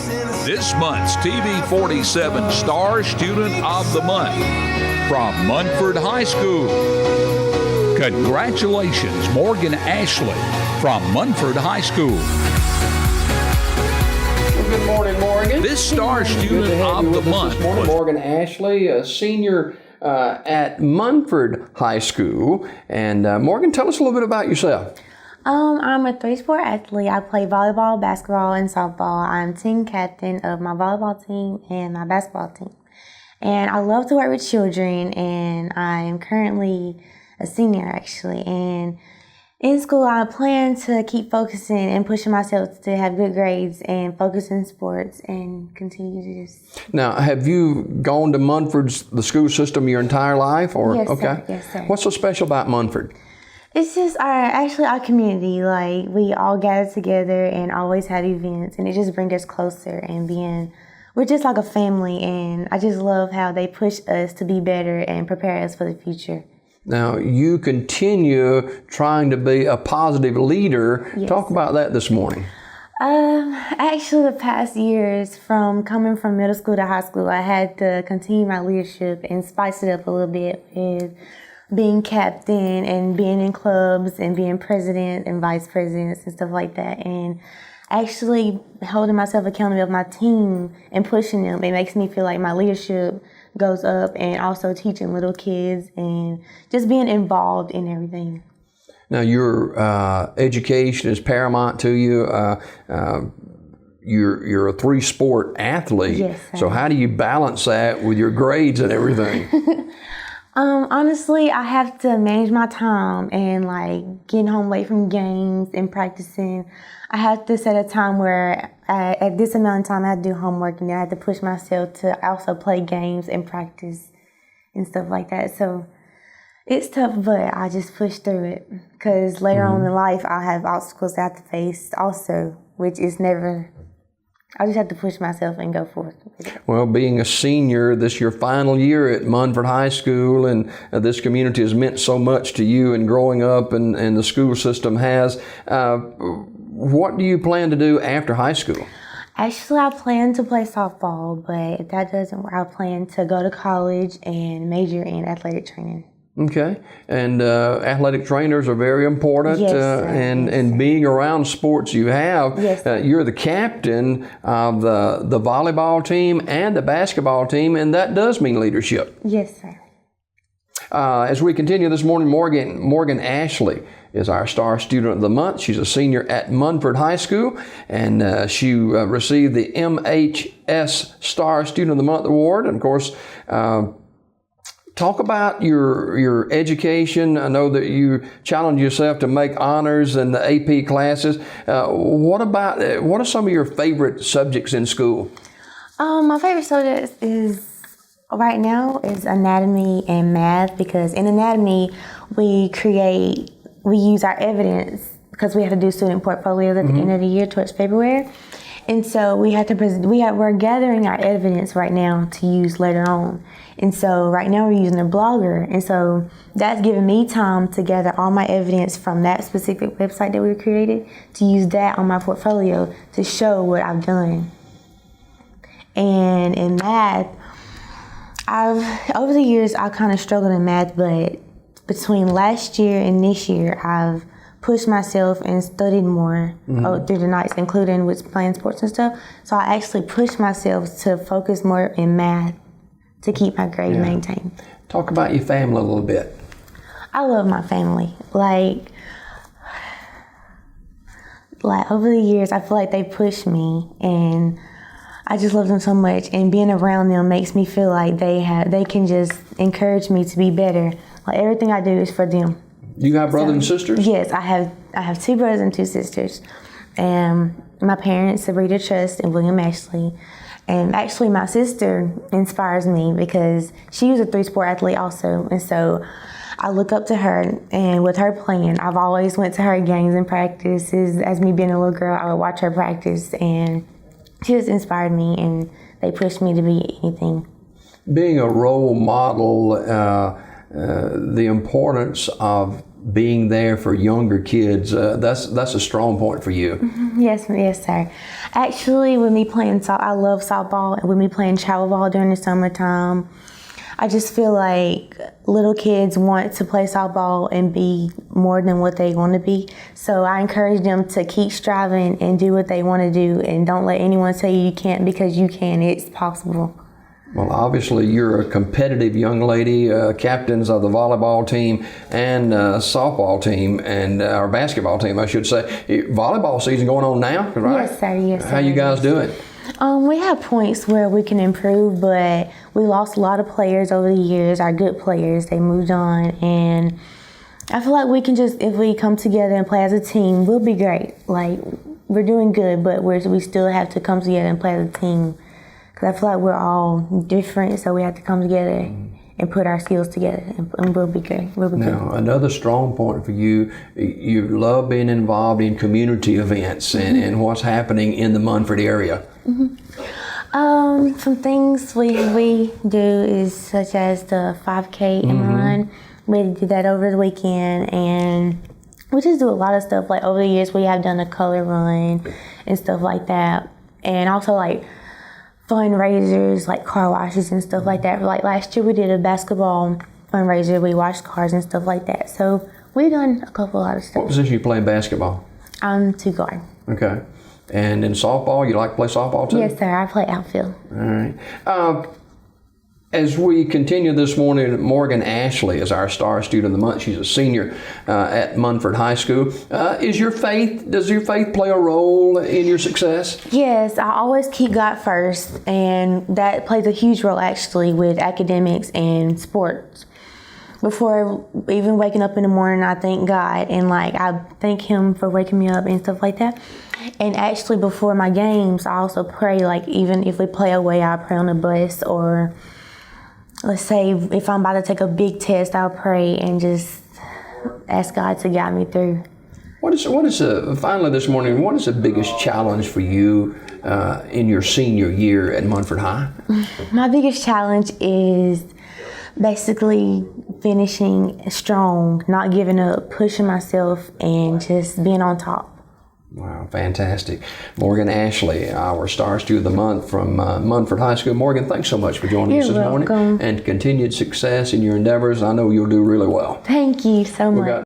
This month's TV 47 Star Student of the Month from Munford High School. Congratulations, Morgan Ashley from Munford High School. Good morning, Morgan. This Star Student of the Month was Morgan Ashley, a senior at Munford High School. And Morgan, tell us a little bit about yourself. I'm a three-sport athlete. I play volleyball, basketball, and softball. I'm team captain of my volleyball team and my basketball team. And I love to work with children, and I am currently a senior, actually. And in school, I plan to keep focusing and pushing myself to have good grades and focus in sports and continue to just... Now, have you gone to Munford's, the school system, your entire life? Or Yes, okay. sir. Yes, sir. What's so special about Munford? It's just our community. Like, we all gather together and always have events, and it just brings us closer and we're just like a family, and I just love how they push us to be better and prepare us for the future. Now, you continue trying to be a positive leader. Yes. Talk about that this morning. Actually, the past years, from coming from middle school to high school, I had to continue my leadership and spice it up a little bit with being captain and being in clubs and being president and vice presidents and stuff like that. And actually holding myself accountable of my team and pushing them, it makes me feel like my leadership goes up, and also teaching little kids and just being involved in everything. Now, your education is paramount to you. You're a three-sport athlete. Yes, sir. So how do you balance that with your grades and everything? Honestly, I have to manage my time, and like getting home late from games and practicing. I have to set a time where at this amount of time I have to do homework, and then I have to push myself to also play games and practice and stuff like that. So it's tough, but I just push through it, because later on in life I'll have obstacles that I have to face also, which is never... I just have to push myself and go forth with it. Well, being a senior, this is your final year at Munford High School, and this community has meant so much to you and growing up, and the school system has. What do you plan to do after high school? Actually, I plan to play softball, but if that doesn't work, I plan to go to college and major in athletic training. Okay, and athletic trainers are very important, Yes, sir. and being around sports you have. Yes, sir. You're the captain of the volleyball team and the basketball team, and that does mean leadership. Yes, sir. As we continue this morning, Morgan Ashley is our Star Student of the Month. She's a senior at Munford High School, and she received the MHS Star Student of the Month award. And of course, talk about your education. I know that you challenge yourself to make honors in the AP classes. What are some of your favorite subjects in school? My favorite subject right now is anatomy and math, because in anatomy we use our evidence, because we have to do student portfolios at the end of the year towards February. And so we have to we're gathering our evidence right now to use later on. And so right now we're using a blogger. And so that's giving me time to gather all my evidence from that specific website that we created, to use that on my portfolio to show what I've done. And in math, over the years, I kind of struggled in math, but between last year and this year, I've pushed myself and studied more through the nights, including with playing sports and stuff. So I actually pushed myself to focus more in math to keep my grade maintained. Talk about your family a little bit. I love my family. Like over the years, I feel like they pushed me, and I just love them so much. And being around them makes me feel like they can just encourage me to be better. Like, everything I do is for them. Do you have brothers and sisters? Yes, I have 2 brothers and 2 sisters. And my parents, Sabrina Trust and William Ashley. And actually my sister inspires me, because she was a 3-sport athlete also. And so I look up to her, and with her playing, I've always went to her games and practices. As me being a little girl, I would watch her practice, and she just inspired me, and they pushed me to be anything. Being a role model, the importance of being there for younger kids, that's a strong point for you. Yes, sir. Actually, with me playing I love softball, and with me playing travel ball during the summertime, I just feel like little kids want to play softball and be more than what they want to be. So I encourage them to keep striving and do what they want to do, and don't let anyone say you can't, because you can. It's possible. Well, obviously, you're a competitive young lady, captains of the volleyball team and softball team, and our basketball team, I should say. Volleyball season going on now, right? Yes, sir. Yes, sir. How you guys doing? We have points where we can improve, but we lost a lot of players over the years, our good players. They moved on, and I feel like we can just, if we come together and play as a team, we'll be great. Like, we're doing good, but we still have to come together and play as a team. Because I feel like we're all different, so we have to come together and put our skills together, and we'll be good. Now, another strong point for you, you love being involved in community events and what's happening in the Munford area. Some things we do is such as the 5K and run. We did that over the weekend, and we just do a lot of stuff. Like, over the years, we have done a color run and stuff like that, and also like fundraisers like car washes and stuff like that. Like last year we did a basketball fundraiser. We washed cars and stuff like that. So we've done a lot of stuff. What position you play in basketball? I'm 2 guard. Okay. And in softball, you like to play softball too? Yes, sir. I play outfield. All right. As we continue this morning, Morgan Ashley is our Star Student of the Month. She's a senior at Munford High School. Does your faith play a role in your success? Yes, I always keep God first, and that plays a huge role actually with academics and sports. Before even waking up in the morning, I thank God, and like I thank Him for waking me up and stuff like that. And actually before my games, I also pray, like even if we play away, I pray on the bus, or let's say if I'm about to take a big test, I'll pray and just ask God to guide me through. Finally this morning, what is the biggest challenge for you in your senior year at Munford High? My biggest challenge is basically finishing strong, not giving up, pushing myself, and just being on top. Wow, fantastic. Morgan Ashley, our Star Student of the Month from Munford High School. Morgan, thanks so much for joining us this morning. And continued success in your endeavors. I know you'll do really well. Thank you so much.